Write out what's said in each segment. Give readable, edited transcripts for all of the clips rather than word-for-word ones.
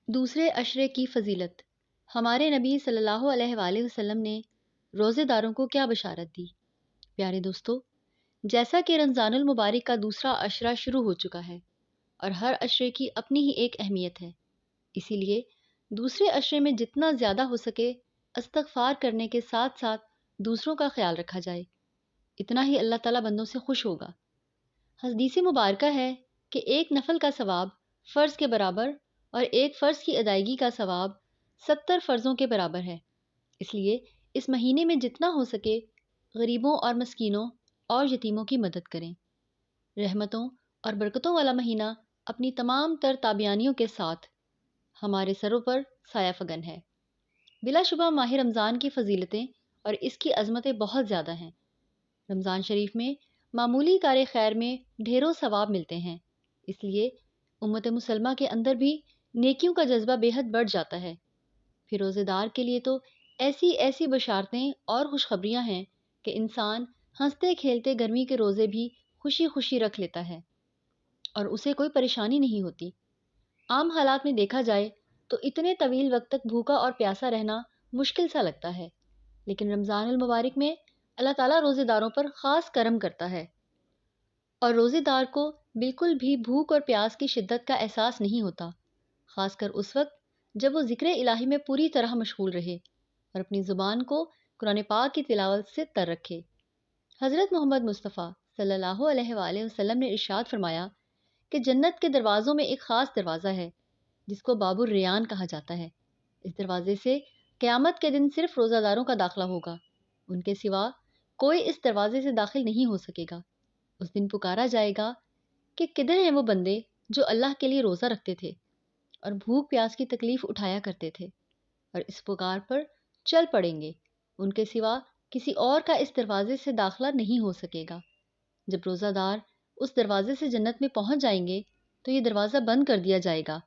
دوسرے عشرے کی فضیلت۔ ہمارے نبی صلی اللہ علیہ وآلہ وسلم نے روزے داروں کو کیا بشارت دی؟ پیارے دوستو، جیسا کہ رمضان المبارک کا دوسرا عشرہ شروع ہو چکا ہے اور ہر عشرے کی اپنی ہی ایک اہمیت ہے، اسی لیے دوسرے عشرے میں جتنا زیادہ ہو سکے استغفار کرنے کے ساتھ ساتھ دوسروں کا خیال رکھا جائے، اتنا ہی اللہ تعالیٰ بندوں سے خوش ہوگا۔ حدیث مبارکہ ہے کہ ایک نفل کا ثواب فرض کے برابر اور ایک فرض کی ادائیگی کا ثواب 70 فرضوں کے برابر ہے۔ اس لیے اس مہینے میں جتنا ہو سکے غریبوں اور مسکینوں اور یتیموں کی مدد کریں۔ رحمتوں اور برکتوں والا مہینہ اپنی تمام تر تابعانیوں کے ساتھ ہمارے سروں پر سایہ فگن ہے۔ بلا شبہ ماہ رمضان کی فضیلتیں اور اس کی عظمتیں بہت زیادہ ہیں۔ رمضان شریف میں معمولی کار خیر میں ڈھیروں ثواب ملتے ہیں، اس لیے امت مسلمہ کے اندر بھی نیکیوں کا جذبہ بے حد بڑھ جاتا ہے۔ پھر روزے دار کے لیے تو ایسی ایسی بشارتیں اور خوشخبریاں ہیں کہ انسان ہنستے کھیلتے گرمی کے روزے بھی خوشی خوشی رکھ لیتا ہے اور اسے کوئی پریشانی نہیں ہوتی۔ عام حالات میں دیکھا جائے تو اتنے طویل وقت تک بھوکا اور پیاسا رہنا مشکل سا لگتا ہے، لیکن رمضان المبارک میں اللہ تعالیٰ روزے داروں پر خاص کرم کرتا ہے اور روزے دار کو بالکل بھی بھوک اور پیاس کی شدت کا احساس نہیں ہوتا، خاص کر اس وقت جب وہ ذکر الہی میں پوری طرح مشغول رہے اور اپنی زبان کو قرآن پاک کی تلاوت سے تر رکھے۔ حضرت محمد مصطفیٰ صلی اللہ علیہ وآلہ وسلم نے ارشاد فرمایا کہ جنت کے دروازوں میں ایک خاص دروازہ ہے جس کو باب الریان کہا جاتا ہے۔ اس دروازے سے قیامت کے دن صرف روزہ داروں کا داخلہ ہوگا، ان کے سوا کوئی اس دروازے سے داخل نہیں ہو سکے گا۔ اس دن پکارا جائے گا کہ کدھر ہیں وہ بندے جو اللہ کے لیے روزہ رکھتے تھے اور بھوک پیاس کی تکلیف اٹھایا کرتے تھے، اور اس پکار پر چل پڑیں گے، ان کے سوا کسی اور کا اس دروازے سے داخلہ نہیں ہو سکے گا۔ جب روزہ دار اس دروازے سے جنت میں پہنچ جائیں گے تو یہ دروازہ بند کر دیا جائے گا،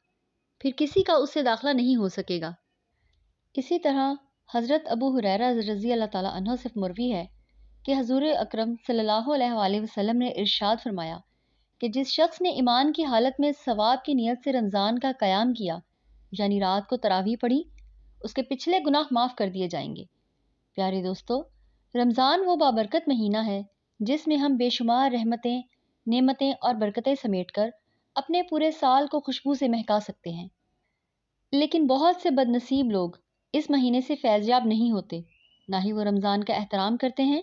پھر کسی کا اس سے داخلہ نہیں ہو سکے گا۔ اسی طرح حضرت ابو ہریرہ رضی اللہ تعالیٰ عنہ سے مروی ہے کہ حضور اکرم صلی اللہ علیہ وآلہ وسلم نے ارشاد فرمایا کہ جس شخص نے ایمان کی حالت میں ثواب کی نیت سے رمضان کا قیام کیا، یعنی رات کو تراویح پڑھی، اس کے پچھلے گناہ معاف کر دیے جائیں گے۔ پیارے دوستو، رمضان وہ بابرکت مہینہ ہے جس میں ہم بے شمار رحمتیں، نعمتیں اور برکتیں سمیٹ کر اپنے پورے سال کو خوشبو سے مہکا سکتے ہیں۔ لیکن بہت سے بد نصیب لوگ اس مہینے سے فیض یاب نہیں ہوتے، نہ ہی وہ رمضان کا احترام کرتے ہیں،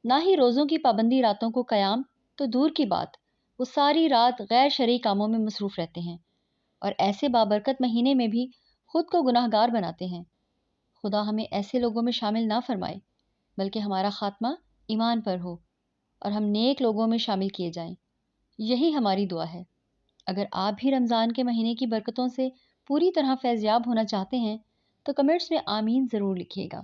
نہ ہی روزوں کی پابندی، راتوں کو قیام تو دور کی بات، وہ ساری رات غیر شرعی کاموں میں مصروف رہتے ہیں اور ایسے بابرکت مہینے میں بھی خود کو گناہ گار بناتے ہیں۔ خدا ہمیں ایسے لوگوں میں شامل نہ فرمائے، بلکہ ہمارا خاتمہ ایمان پر ہو اور ہم نیک لوگوں میں شامل کیے جائیں، یہی ہماری دعا ہے۔ اگر آپ بھی رمضان کے مہینے کی برکتوں سے پوری طرح فیض یاب ہونا چاہتے ہیں تو کمنٹس میں آمین ضرور لکھیے گا۔